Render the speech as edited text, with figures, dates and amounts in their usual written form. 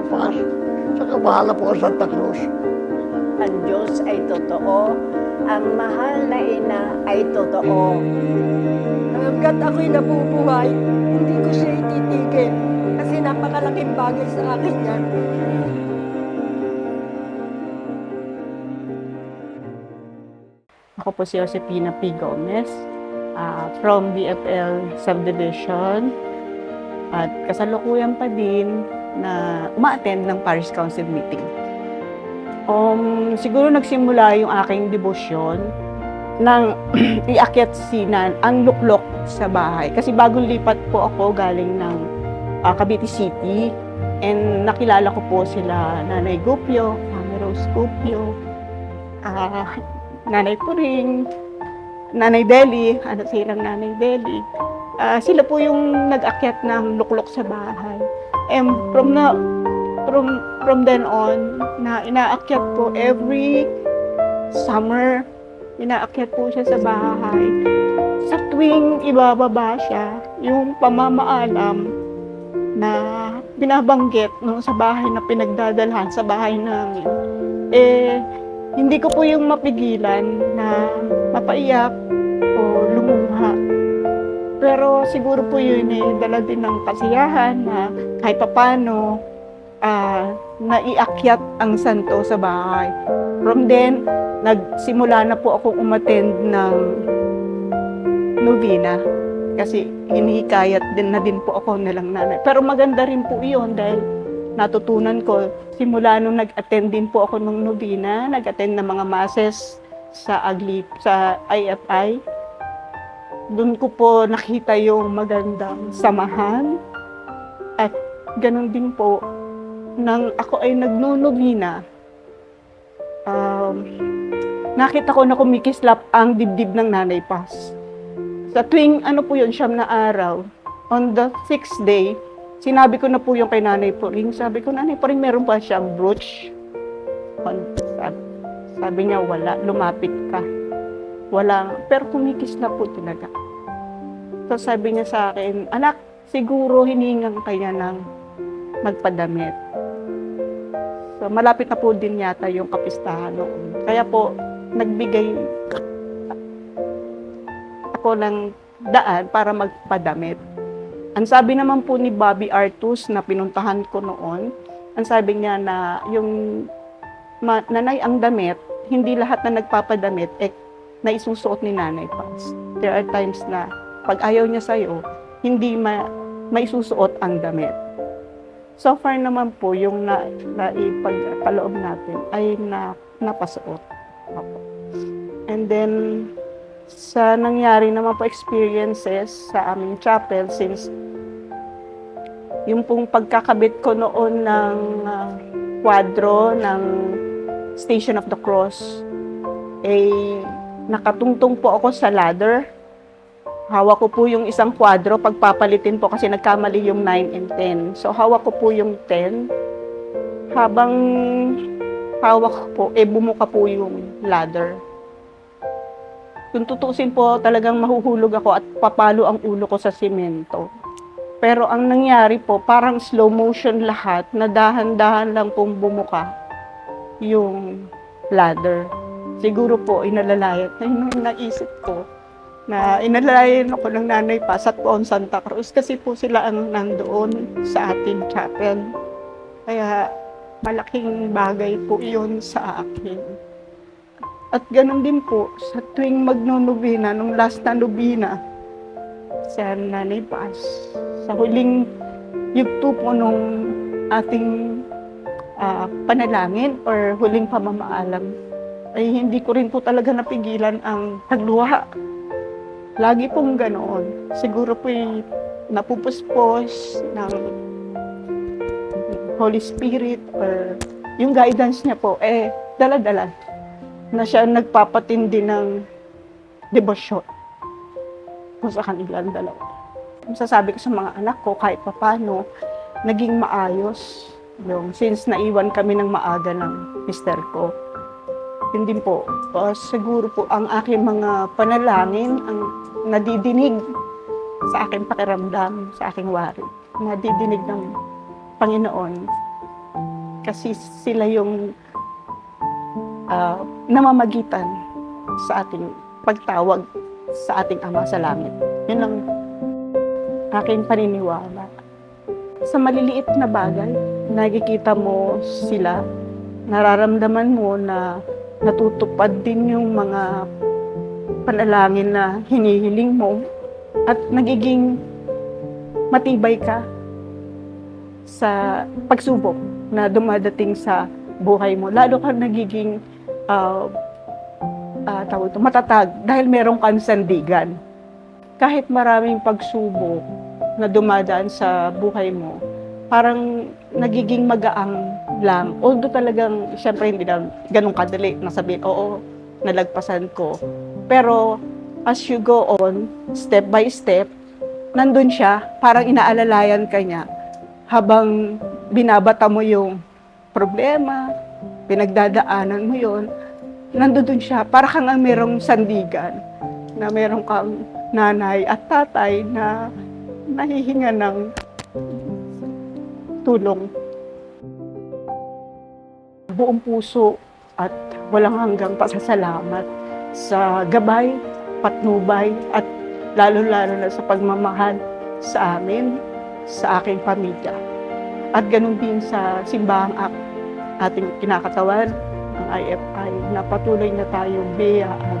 mag-fast. Saka bahala po ang Santa Cruz. Ang Diyos ay totoo, ang mahal na ina ay totoo. Hanggat ako'y nabubuhay, hindi ko siya ititigil. Kasi napakalaking bagay sa akin yan. Ako po si Josefina P. Gomez from BFL Subdivision at kasalukuyan pa din na uma-attend ng Parish Council meeting. Siguro nagsimula yung aking debosyon nang iakyat ang luklok sa bahay. Kasi bagong lipat po ako galing ng Cavite City and nakilala ko po sila Nanay Gupio, Mami Rose Gupio, Nanay Puring, Nanay Deli, silang Nanay Deli. Sila po yung nag-akyat ng luklok sa bahay. And from then on, na inaakyat po every summer, inaakyat po siya sa bahay. Sa tuwing ibababa siya, yung pamamaalam na binabanggit nung sa bahay na pinagdadalhan sa bahay namin, hindi ko po yung mapigilan na mapaiyak o lumuha. Pero siguro po yun dala din ng kasiyahan na kahit papano naiakyat ang santo sa bahay. From then, nagsimula na po akong umattend ng novena kasi hinihikayat din po ako nilang nanay. Pero maganda rin po iyon dahil natutunan ko, simula nung nag-attend din po ako ng novena, nag-attend ng mga masses sa IFI. Doon ko po nakita yung magandang samahan at ganun din po nang ako ay nagno-novena. Nakita ko na kumikislap ang dibdib ng Nanay Paz. Sa tuwing siyam na araw, on the 6th day, sinabi ko na po yung kay Nanay Puring. Sabi ko, Nanay Puring, meron pa siyang brooch. Sabi niya, wala. Lumapit ka. Wala. Pero kumikis na po talaga. So sabi niya sa akin, anak, siguro hiningang kaya ng magpadamit. So malapit na po din yata yung kapistahan noon. Kaya po, nagbigay ako ng daan para magpadamit. Ang sabi naman po ni Bobby Artus na pinuntahan ko noon, ang sabi niya na yung nanay ang damit, hindi lahat na nagpapadamit na isusuot ni Nanay Paz. There are times na pag ayaw niya sa'yo, hindi maisusuot ang damit. So far naman po yung naipagkaloob natin ay napasuot. And then, sa nangyari naman po experiences sa aming chapel since yung pong pagkakabit ko noon ng kwadro ng Station of the Cross, nakatungtong po ako sa ladder. Hawak ko po yung isang kwadro, pagpapalitin po kasi nagkamali yung 9 and 10. So hawak ko po yung 10. Habang hawak ko po, bumuka po yung ladder. Kung tutusin po, talagang mahuhulog ako at papalo ang ulo ko sa simento. Pero ang nangyari po, parang slow motion lahat, na dahan-dahan lang pong bumuka yung ladder. Siguro po, inalalayan. Ayun yung naisip ko, na inalalayan ako ng Nanay Paz at Poon Santa Cruz kasi po sila ang nandoon sa ating chapel. Kaya malaking bagay po yun sa akin. At ganun din po, sa tuwing magno-novena, nung last na novena, sa Nanay Paz, sa huling yugto po nung ating panalangin or huling pamamaalam, ay hindi ko rin po talaga napigilan ang pagluha. Lagi pong ganoon. Siguro po napupuspos ng Holy Spirit or yung guidance niya po, dala-dala na siya nagpapatindi ng debosyon kung sa kanilang dalawa. Masasabi ko sa mga anak ko, kahit papano, naging maayos. Since naiwan kami ng maaga ng mister ko. Hindi po, siguro po ang aking mga panalangin ang nadidinig sa aking pakiramdam, sa aking wari. Nadidinig ng Panginoon. kasi sila yung namamagitan sa ating pagtawag sa ating Ama sa Langit. Yun ang aking paniniwala. Sa maliliit na bagay, nakikita mo sila, nararamdaman mo na natutupad din yung mga panalangin na hinihiling mo at nagiging matibay ka sa pagsubok na dumadating sa buhay mo. Lalo ka nagiging matatag dahil merong kang sandigan. Kahit maraming pagsubok na dumadaan sa buhay mo, parang nagiging magaang lang. Although talagang, syempre hindi na ganun kadali na sabihin, oo, nalagpasan ko. Pero as you go on, step by step, nandun siya, parang inaalalayan ka niya habang binabata mo yung problema, pinagdadaanan mo yon, nandun siya, para kang merong sandigan, na merong kang nanay at tatay na nahihinga ng tulong. Buong puso at walang hanggang pasasalamat sa gabay, patnubay, at lalo-lalo na sa pagmamahal sa amin, sa aking pamilya. At ganun din sa simbahang ating kinakatawan, ang IFI, na patuloy na tayong biyayaan